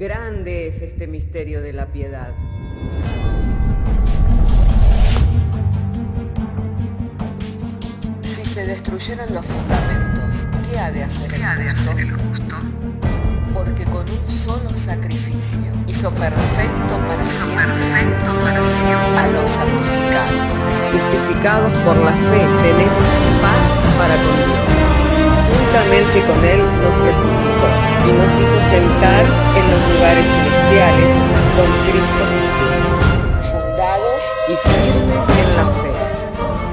Grande es este misterio de la piedad. Si se destruyeran los fundamentos, ¿qué ha de hacer el justo? Porque con un solo sacrificio hizo perfecto para siempre a los santificados. Justificados por la fe, tenemos paz para con Dios. Juntamente con Él nos resucitó y nos hizo sentar en los lugares celestiales con Cristo Jesús. Fundados Y firmes en la fe,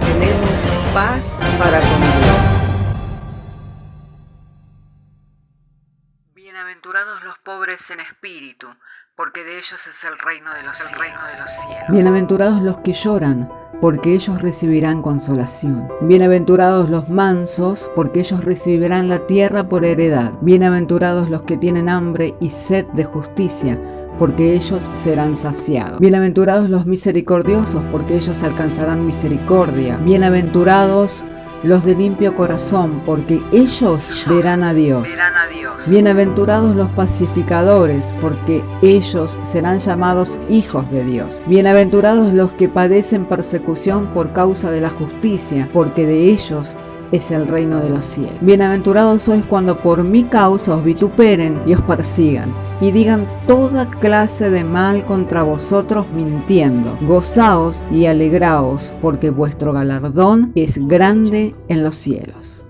tenemos paz para con Dios. Bienaventurados los pobres en espíritu, porque de ellos es el reino de los cielos. Bienaventurados los que lloran, porque ellos recibirán consolación. Bienaventurados los mansos, porque ellos recibirán la tierra por heredad. Bienaventurados los que tienen hambre y sed de justicia, porque ellos serán saciados. Bienaventurados los misericordiosos, porque ellos alcanzarán misericordia. Bienaventurados los de limpio corazón, porque ellos verán a Dios. Bienaventurados los pacificadores, porque ellos serán llamados hijos de Dios. Bienaventurados los que padecen persecución por causa de la justicia, porque de ellos es el reino de los cielos. Bienaventurados sois cuando por mi causa os vituperen y os persigan, y digan toda clase de mal contra vosotros mintiendo. Gozaos y alegraos, porque vuestro galardón es grande en los cielos.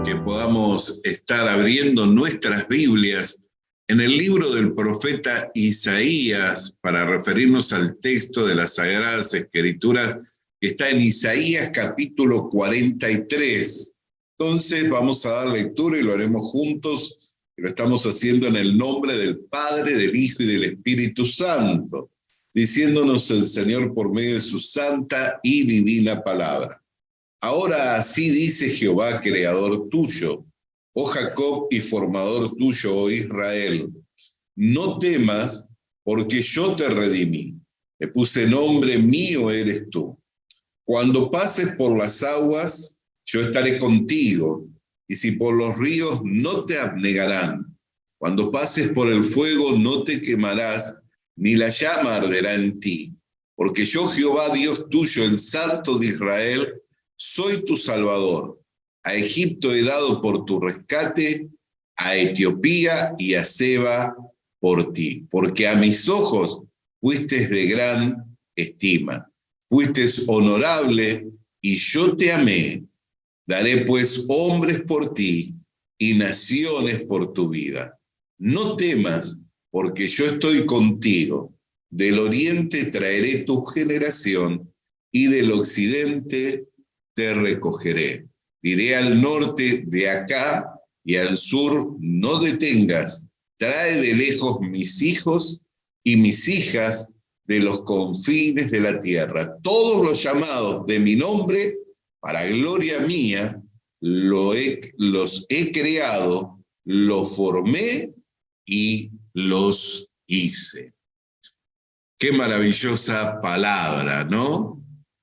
Que podamos estar abriendo nuestras Biblias en el libro del profeta Isaías para referirnos al texto de las Sagradas Escrituras que está en Isaías capítulo 43. Entonces vamos a dar lectura y lo haremos juntos. Lo estamos haciendo en el nombre del Padre, del Hijo y del Espíritu Santo, diciéndonos el Señor por medio de su santa y divina palabra. Ahora así dice Jehová, creador tuyo, oh Jacob, y formador tuyo, oh Israel. No temas, porque yo te redimí. Te puse nombre, mío eres tú. Cuando pases por las aguas, yo estaré contigo, y si por los ríos, no te abnegarán. Cuando pases por el fuego, no te quemarás, ni la llama arderá en ti. Porque yo, Jehová, Dios tuyo, el Santo de Israel, soy tu Salvador. A Egipto he dado por tu rescate, a Etiopía y a Seba por ti. Porque a mis ojos fuiste de gran estima. Fuiste honorable y yo te amé. Daré pues hombres por ti y naciones por tu vida. No temas, porque yo estoy contigo. Del oriente traeré tu generación y del occidente te recogeré. Diré al norte, de acá, y al sur, no detengas. Trae de lejos mis hijos y mis hijas de los confines de la tierra. Todos los llamados de mi nombre, para gloria mía, los he creado, los formé y los hice. Qué maravillosa palabra, ¿no?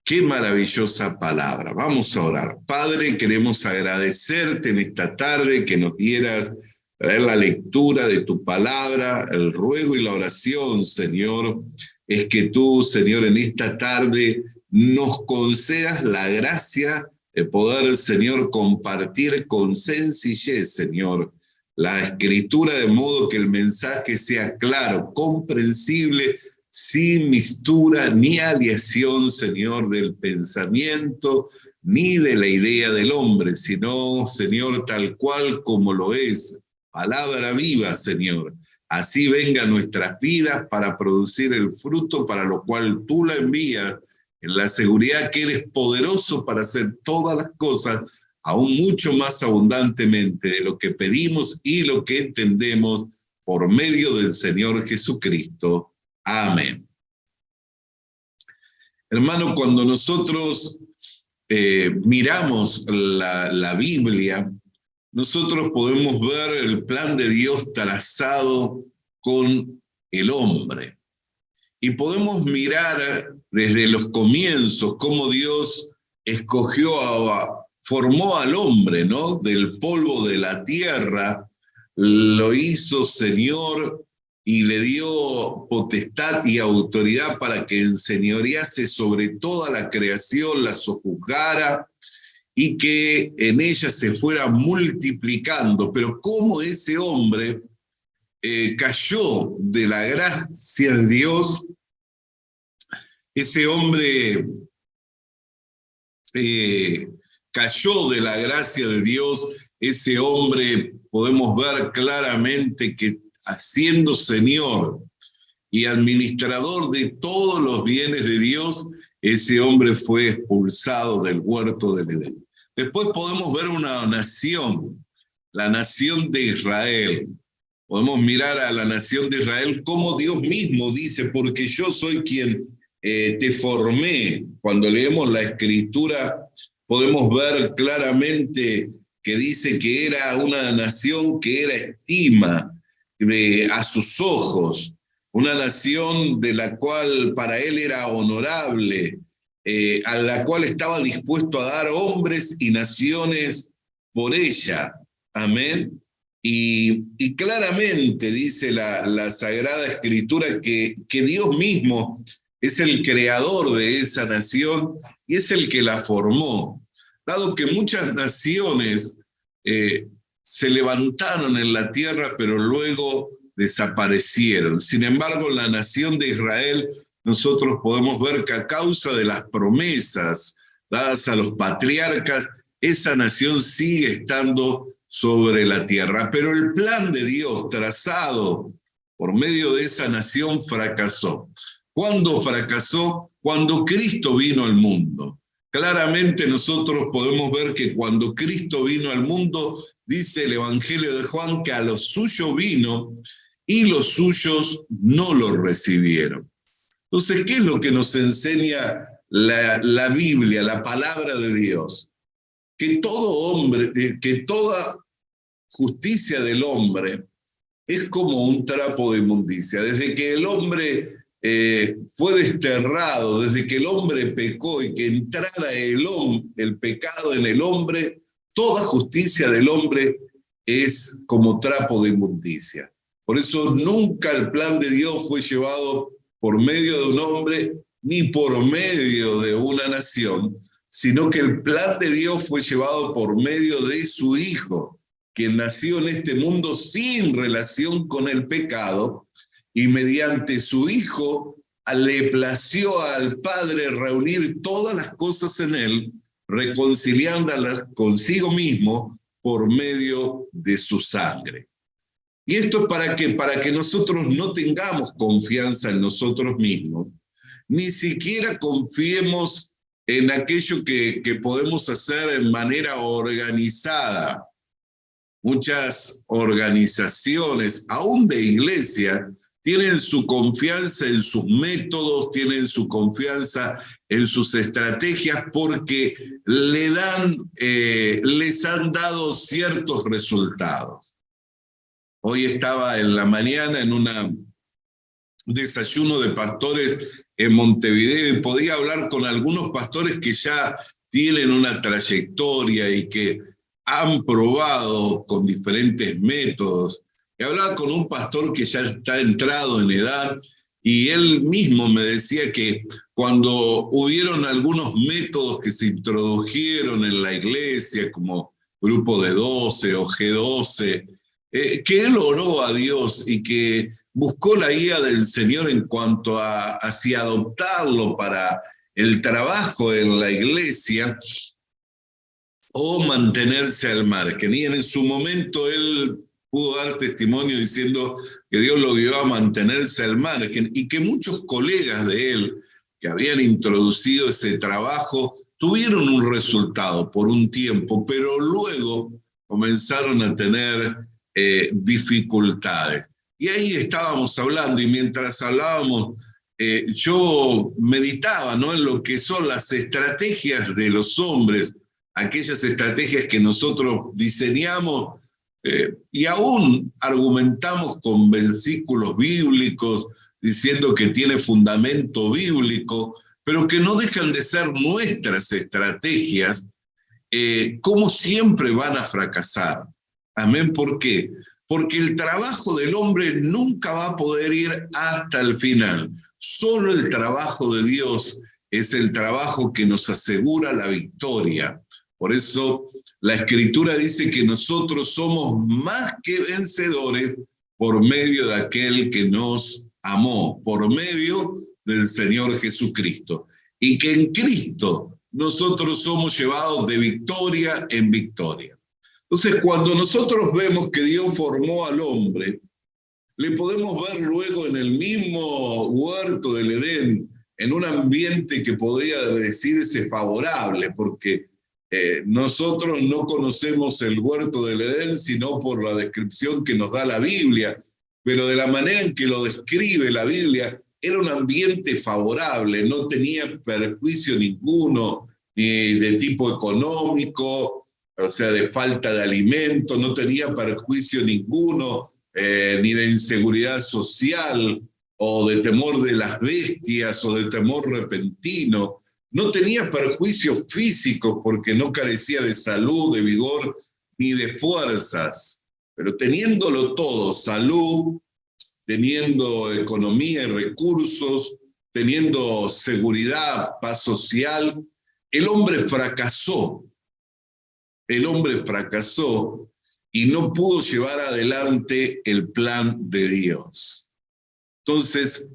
Qué maravillosa palabra. Vamos a orar. Padre, queremos agradecerte en esta tarde que nos dieras la lectura de tu palabra, el ruego y la oración, Señor, es que tú, Señor, en esta tarde nos concedas la gracia de poder, Señor, compartir con sencillez, Señor, la escritura, de modo que el mensaje sea claro, comprensible, sin mistura ni aleación, Señor, del pensamiento, ni de la idea del hombre, sino, Señor, tal cual como lo es, palabra viva, Señor. Así venga nuestras vidas para producir el fruto para lo cual tú la envías, en la seguridad que eres poderoso para hacer todas las cosas, aún mucho más abundantemente de lo que pedimos y lo que entendemos, por medio del Señor Jesucristo. Amén. Hermano, cuando nosotros miramos la Biblia, nosotros podemos ver el plan de Dios trazado con el hombre. Y podemos mirar desde los comienzos, cómo Dios formó al hombre, ¿no? Del polvo de la tierra, lo hizo Señor y le dio potestad y autoridad para que enseñorease sobre toda la creación, la sojuzgara y que en ella se fuera multiplicando. Pero cómo ese hombre cayó de la gracia de Dios, ese hombre cayó de la gracia de Dios, ese hombre podemos ver claramente que siendo Señor y administrador de todos los bienes de Dios, ese hombre fue expulsado del huerto del Edén. Después podemos ver una nación, la nación de Israel. Podemos mirar a la nación de Israel como Dios mismo dice, porque yo soy quien te formé. Cuando leemos la Escritura podemos ver claramente que dice que era una nación que era estima a sus ojos, una nación de la cual para él era honorable, a la cual estaba dispuesto a dar hombres y naciones por ella. Amén. Y claramente dice la Sagrada Escritura que Dios mismo es el creador de esa nación y es el que la formó. Dado que muchas naciones se levantaron en la tierra, pero luego desaparecieron. Sin embargo, la nación de Israel, nosotros podemos ver que a causa de las promesas dadas a los patriarcas, esa nación sigue estando sobre la tierra. Pero el plan de Dios trazado por medio de esa nación fracasó. ¿Cuándo fracasó? Cuando Cristo vino al mundo. Claramente nosotros podemos ver que cuando Cristo vino al mundo, dice el Evangelio de Juan, que a los suyos vino y los suyos no lo recibieron. Entonces, ¿qué es lo que nos enseña la Biblia, la palabra de Dios? Que todo hombre, que toda justicia del hombre es como un trapo de inmundicia. Desde que el hombre fue desterrado, desde que el hombre pecó y que entrara el pecado en el hombre, toda justicia del hombre es como trapo de inmundicia. Por eso nunca el plan de Dios fue llevado por medio de un hombre ni por medio de una nación, sino que el plan de Dios fue llevado por medio de su Hijo, quien nació en este mundo sin relación con el pecado, y mediante su Hijo le plació al Padre reunir todas las cosas en él, reconciliándolas consigo mismo por medio de su sangre. ¿Y esto es para qué? Para que nosotros no tengamos confianza en nosotros mismos, ni siquiera confiemos en aquello que podemos hacer en manera organizada. Muchas organizaciones, aún de iglesia, tienen su confianza en sus métodos, tienen su confianza en sus estrategias porque les han dado ciertos resultados. Hoy estaba en la mañana en un desayuno de pastores en Montevideo y podía hablar con algunos pastores que ya tienen una trayectoria y que han probado con diferentes métodos. Y hablaba con un pastor que ya está entrado en edad y él mismo me decía que cuando hubieron algunos métodos que se introdujeron en la iglesia, como grupo de 12 o G12, que él oró a Dios y que buscó la guía del Señor en cuanto a si adoptarlo para el trabajo en la iglesia o mantenerse al margen. Y en su momento él pudo dar testimonio diciendo que Dios lo guió a mantenerse al margen y que muchos colegas de él que habían introducido ese trabajo tuvieron un resultado por un tiempo, pero luego comenzaron a tener dificultades. Y ahí estábamos hablando, y mientras hablábamos, yo meditaba, ¿no?, en lo que son las estrategias de los hombres, aquellas estrategias que nosotros diseñamos y aún argumentamos con versículos bíblicos diciendo que tiene fundamento bíblico, pero que no dejan de ser nuestras estrategias, como siempre van a fracasar. Amén. ¿Por qué? Porque el trabajo del hombre nunca va a poder ir hasta el final. Solo el trabajo de Dios es el trabajo que nos asegura la victoria. Por eso la Escritura dice que nosotros somos más que vencedores por medio de aquel que nos amó, por medio del Señor Jesucristo. Y que en Cristo nosotros somos llevados de victoria en victoria. Entonces, cuando nosotros vemos que Dios formó al hombre, le podemos ver luego en el mismo huerto del Edén, en un ambiente que podría decirse favorable, porque nosotros no conocemos el huerto del Edén sino por la descripción que nos da la Biblia, pero de la manera en que lo describe la Biblia, era un ambiente favorable, no tenía perjuicio ninguno, ni de tipo económico, o sea, de falta de alimento, no tenía perjuicio ninguno, ni de inseguridad social, o de temor de las bestias, o de temor repentino. No tenía perjuicios físicos porque no carecía de salud, de vigor, ni de fuerzas. Pero teniéndolo todo, salud, teniendo economía y recursos, teniendo seguridad, paz social, el hombre fracasó. El hombre fracasó y no pudo llevar adelante el plan de Dios. Entonces,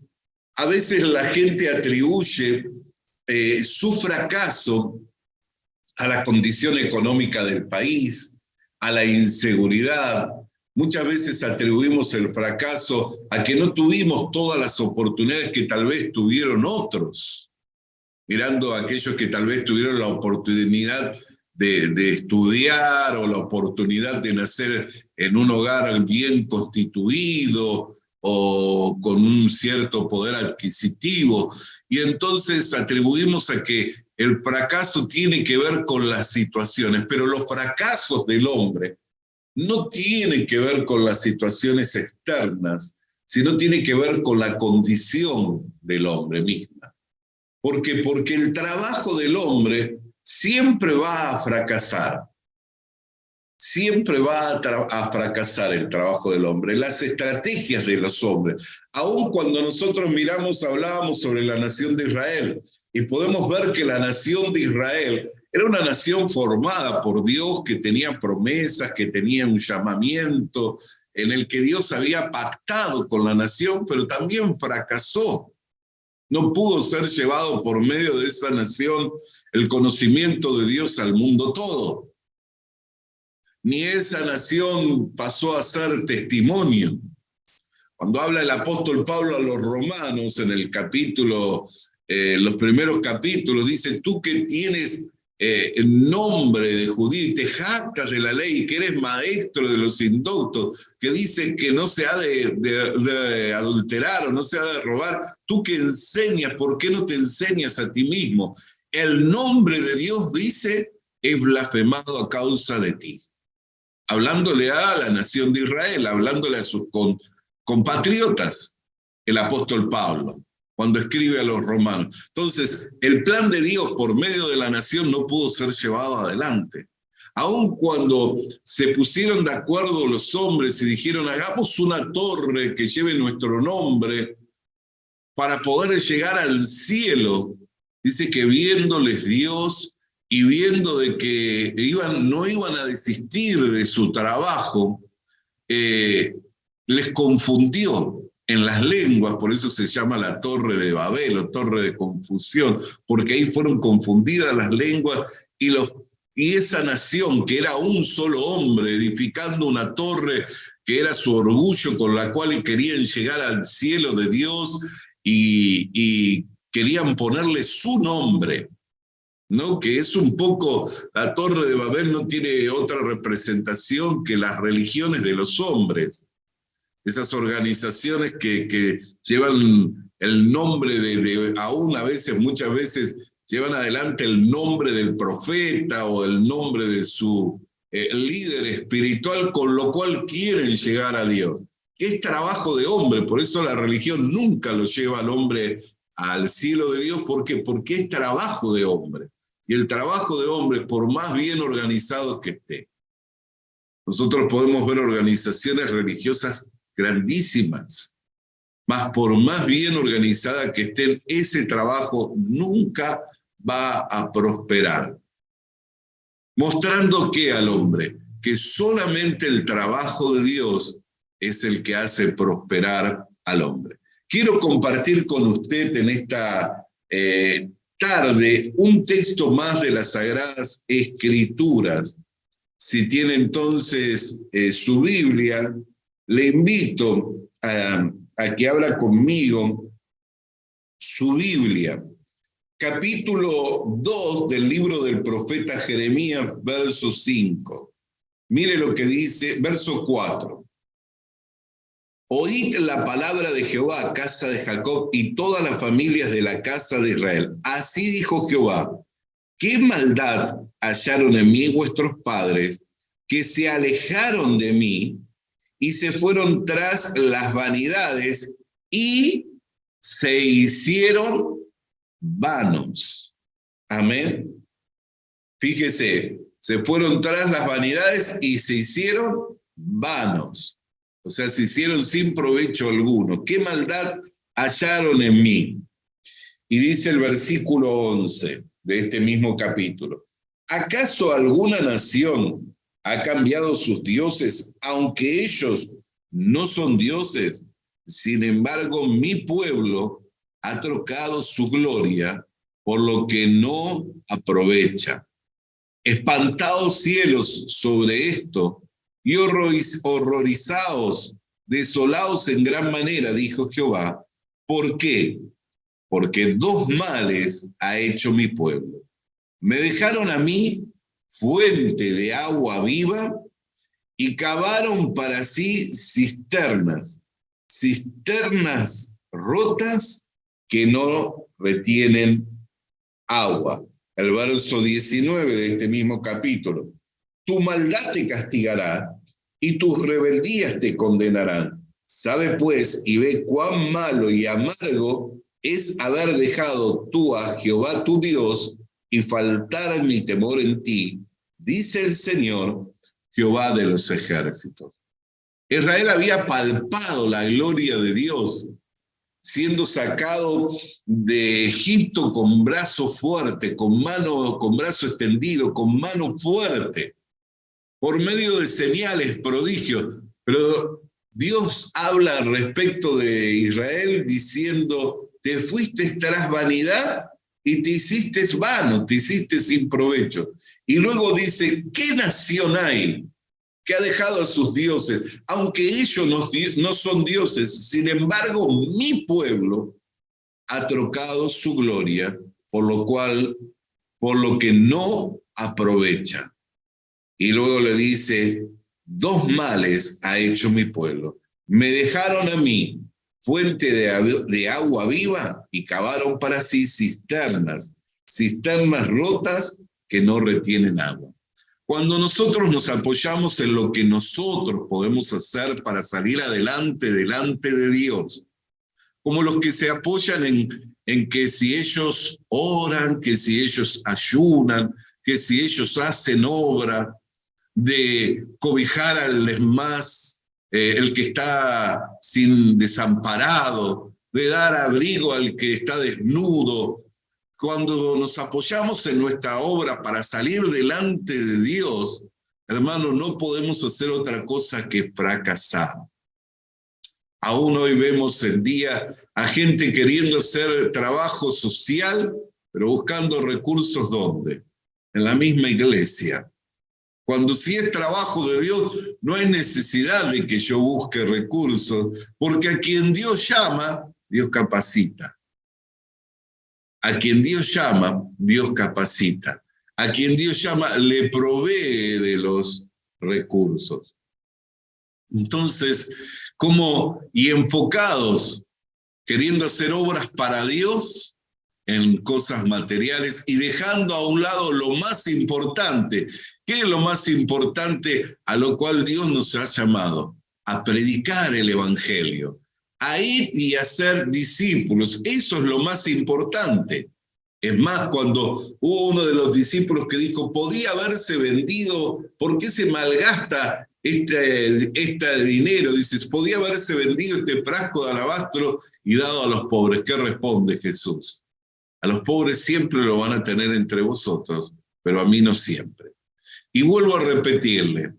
a veces la gente atribuye su fracaso a la condición económica del país, a la inseguridad. Muchas veces atribuimos el fracaso a que no tuvimos todas las oportunidades que tal vez tuvieron otros, mirando a aquellos que tal vez tuvieron la oportunidad de estudiar o la oportunidad de nacer en un hogar bien constituido o con un cierto poder adquisitivo. Y entonces atribuimos a que el fracaso tiene que ver con las situaciones, pero los fracasos del hombre no tienen que ver con las situaciones externas, sino tiene que ver con la condición del hombre misma. ¿Por qué? Porque el trabajo del hombre siempre va a fracasar. Siempre va a fracasar el trabajo del hombre, las estrategias de los hombres. Aun cuando nosotros hablábamos sobre la nación de Israel, y podemos ver que la nación de Israel era una nación formada por Dios, que tenía promesas, que tenía un llamamiento, en el que Dios había pactado con la nación, pero también fracasó. No pudo ser llevado por medio de esa nación el conocimiento de Dios al mundo todo. Ni esa nación pasó a ser testimonio. Cuando habla el apóstol Pablo a los romanos en el capítulo, los primeros capítulos, dice: tú que tienes nombre de judío y te jactas de la ley, que eres maestro de los indoctos, que dice que no se ha de adulterar o no se ha de robar, tú que enseñas, ¿por qué no te enseñas a ti mismo? El nombre de Dios, dice, es blasfemado a causa de ti. Hablándole a la nación de Israel, hablándole a sus compatriotas, el apóstol Pablo, cuando escribe a los romanos. Entonces, el plan de Dios por medio de la nación no pudo ser llevado adelante. Aun cuando se pusieron de acuerdo los hombres y dijeron: hagamos una torre que lleve nuestro nombre para poder llegar al cielo, dice que viéndoles Dios y viendo de que no iban a desistir de su trabajo, les confundió en las lenguas. Por eso se llama la Torre de Babel o Torre de Confusión, porque ahí fueron confundidas las lenguas y esa nación, que era un solo hombre edificando una torre que era su orgullo, con la cual querían llegar al cielo de Dios y querían ponerle su nombre, ¿no? Que es un poco, la Torre de Babel no tiene otra representación que las religiones de los hombres. Esas organizaciones que llevan el nombre aún a veces, muchas veces, llevan adelante el nombre del profeta o el nombre de su líder espiritual, con lo cual quieren llegar a Dios. Que es trabajo de hombre, por eso la religión nunca lo lleva al hombre al cielo de Dios. ¿Por qué? Porque es trabajo de hombre. Y el trabajo de hombre, por más bien organizado que esté, nosotros podemos ver organizaciones religiosas grandísimas, mas por más bien organizada que estén, ese trabajo nunca va a prosperar. Mostrando que al hombre, que solamente el trabajo de Dios es el que hace prosperar al hombre. Quiero compartir con usted en esta tarde un texto más de las Sagradas Escrituras. Si tiene entonces su Biblia, le invito a que abra conmigo su Biblia. Capítulo 2 del libro del profeta Jeremías, verso 5. Mire lo que dice, verso 4. Oíd la palabra de Jehová, casa de Jacob, y todas las familias de la casa de Israel. Así dijo Jehová: ¿qué maldad hallaron en mí vuestros padres, que se alejaron de mí y se fueron tras las vanidades y se hicieron vanos? Amén. Fíjese, se fueron tras las vanidades y se hicieron vanos. O sea, se hicieron sin provecho alguno. ¿Qué maldad hallaron en mí? Y dice el versículo 11 de este mismo capítulo: ¿acaso alguna nación ha cambiado sus dioses, aunque ellos no son dioses? Sin embargo, mi pueblo ha trocado su gloria por lo que no aprovecha. Espantaos cielos sobre esto y horrorizaos, desolaos en gran manera, dijo Jehová. ¿Por qué? Porque dos males ha hecho mi pueblo. Me dejaron a mí fuente de agua viva y cavaron para sí cisternas rotas que no retienen agua. El verso 19 de este mismo capítulo: tu maldad te castigará y tus rebeldías te condenarán. Sabe pues y ve cuán malo y amargo es haber dejado tú a Jehová tu Dios y faltar a mi temor en ti, dice el Señor, Jehová de los ejércitos. Israel había palpado la gloria de Dios, siendo sacado de Egipto con brazo fuerte, con brazo extendido, con mano fuerte, por medio de señales, prodigios. Pero Dios habla respecto de Israel diciendo: te fuiste tras vanidad y te hiciste vano, te hiciste sin provecho. Y luego dice: ¿qué nación hay que ha dejado a sus dioses, aunque ellos no son dioses? Sin embargo, mi pueblo ha trocado su gloria por lo que no aprovecha. Y luego le dice: dos males ha hecho mi pueblo. Me dejaron a mí fuente de agua viva y cavaron para sí cisternas rotas que no retienen agua. Cuando nosotros nos apoyamos en lo que nosotros podemos hacer para salir adelante delante de Dios, como los que se apoyan en que si ellos oran, que si ellos ayunan, que si ellos hacen obra de cobijar al más, el que está sin desamparado, de dar abrigo al que está desnudo. Cuando nos apoyamos en nuestra obra para salir delante de Dios, hermano, no podemos hacer otra cosa que fracasar. Aún hoy vemos en día a gente queriendo hacer trabajo social, pero buscando recursos, ¿dónde? En la misma iglesia. Cuando si es trabajo de Dios, no hay necesidad de que yo busque recursos, porque a quien Dios llama, Dios capacita. A quien Dios llama, Dios capacita. A quien Dios llama, le provee de los recursos. Entonces, y enfocados, queriendo hacer obras para Dios en cosas materiales y dejando a un lado lo más importante. ¿Qué es lo más importante a lo cual Dios nos ha llamado? A predicar el Evangelio, a ir y a ser discípulos. Eso es lo más importante. Es más, cuando hubo uno de los discípulos que dijo, podía haberse vendido, ¿por qué se malgasta este dinero? Dices, podía haberse vendido este frasco de alabastro y dado a los pobres. ¿Qué responde Jesús? A los pobres siempre lo van a tener entre vosotros, pero a mí no siempre. Y vuelvo a repetirle,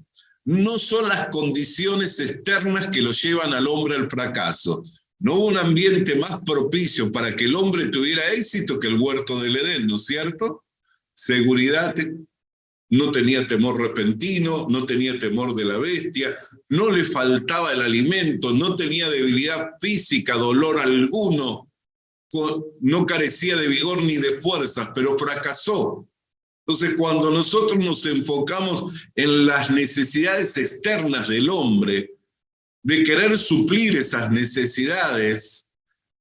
no son las condiciones externas que lo llevan al hombre al fracaso. No hubo un ambiente más propicio para que el hombre tuviera éxito que el huerto del Edén, ¿no es cierto? Seguridad, no tenía temor repentino, no tenía temor de la bestia, no le faltaba el alimento, no tenía debilidad física, dolor alguno, no carecía de vigor ni de fuerzas, pero fracasó. Entonces, cuando nosotros nos enfocamos en las necesidades externas del hombre, de querer suplir esas necesidades,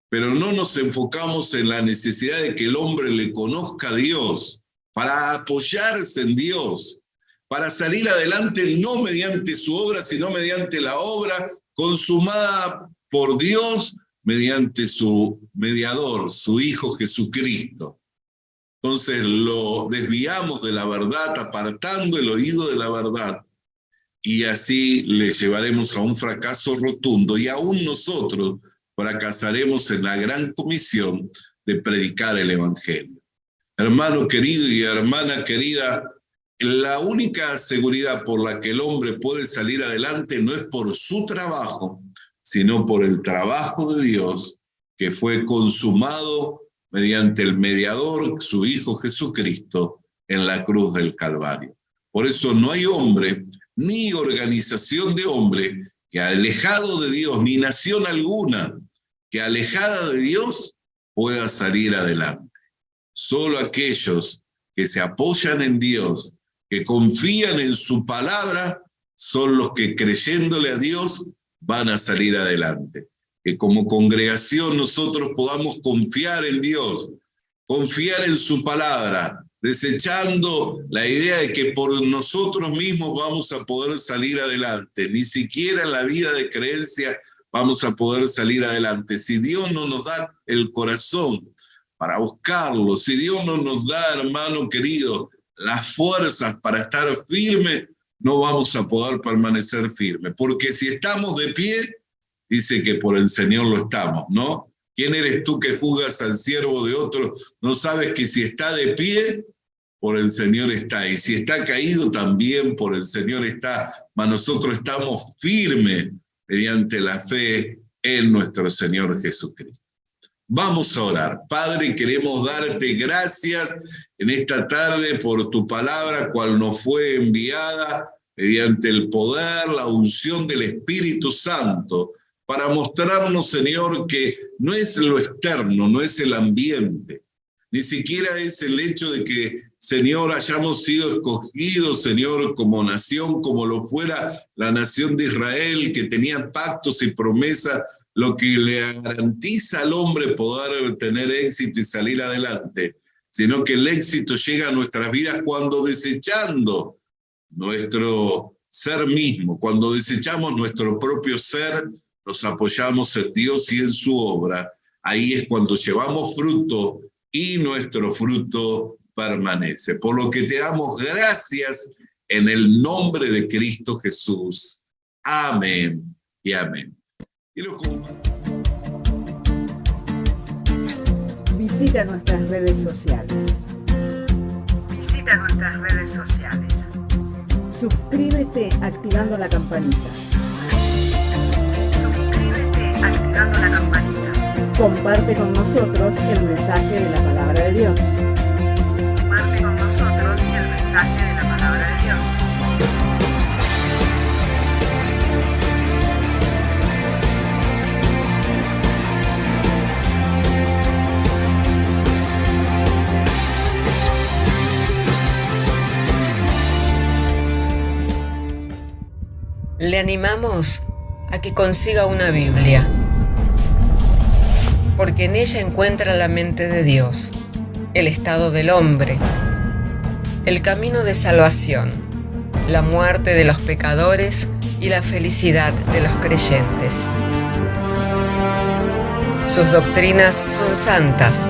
pero no nos enfocamos en la necesidad de que el hombre le conozca a Dios, para apoyarse en Dios, para salir adelante no mediante su obra, sino mediante la obra consumada por Dios, mediante su mediador, su Hijo Jesucristo. Entonces lo desviamos de la verdad, apartando el oído de la verdad, y así le llevaremos a un fracaso rotundo, y aún nosotros fracasaremos en la gran comisión de predicar el Evangelio. Hermano querido y hermana querida, la única seguridad por la que el hombre puede salir adelante no es por su trabajo, sino por el trabajo de Dios, que fue consumado mediante el mediador, su Hijo Jesucristo, en la cruz del Calvario. Por eso no hay hombre, ni organización de hombre, que alejado de Dios, ni nación alguna, que alejada de Dios pueda salir adelante. Solo aquellos que se apoyan en Dios, que confían en su palabra, son los que creyéndole a Dios van a salir adelante. Que como congregación nosotros podamos confiar en Dios, confiar en su palabra, desechando la idea de que por nosotros mismos vamos a poder salir adelante. Ni siquiera en la vida de creencia vamos a poder salir adelante. Si Dios no nos da el corazón para buscarlo, si Dios no nos da, hermano querido, las fuerzas para estar firme, no vamos a poder permanecer firmes. Porque si estamos de pie, dice que por el Señor lo estamos, ¿no? ¿Quién eres tú que juzgas al siervo de otro? ¿No sabes que si está de pie, por el Señor está? Y si está caído, también por el Señor está. Mas nosotros estamos firmes mediante la fe en nuestro Señor Jesucristo. Vamos a orar. Padre, queremos darte gracias en esta tarde por tu palabra, cual nos fue enviada mediante el poder, la unción del Espíritu Santo, para mostrarnos, Señor, que no es lo externo, no es el ambiente, ni siquiera es el hecho de que, Señor, hayamos sido escogidos, Señor, como nación, como lo fuera la nación de Israel, que tenía pactos y promesas, lo que le garantiza al hombre poder tener éxito y salir adelante, sino que el éxito llega a nuestras vidas cuando desechando nuestro ser mismo, cuando desechamos nuestro propio ser, nos apoyamos en Dios y en su obra. Ahí es cuando llevamos fruto y nuestro fruto permanece. Por lo que te damos gracias en el nombre de Cristo Jesús. Amén y amén. Visita nuestras redes sociales. Suscríbete activando la campanita. Comparte con nosotros el mensaje de la palabra de Dios. Le animamos a que consiga una Biblia, porque en ella encuentra la mente de Dios, el estado del hombre, el camino de salvación, la muerte de los pecadores y la felicidad de los creyentes. Sus doctrinas son santas,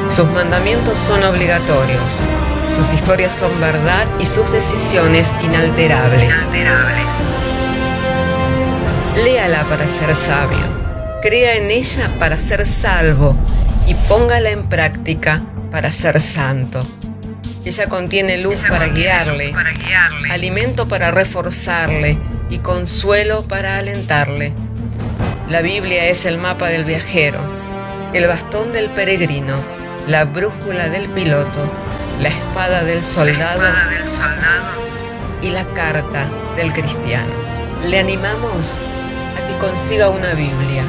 sus mandamientos son obligatorios, sus historias son verdad y sus decisiones inalterables. Léala para ser sabio, crea en ella para ser salvo y póngala en práctica para ser santo. Ella contiene luz para guiarle, alimento para reforzarle y consuelo para alentarle. La Biblia es el mapa del viajero, el bastón del peregrino, la brújula del piloto, la espada del soldado y la carta del cristiano. Le animamos a que consiga una Biblia,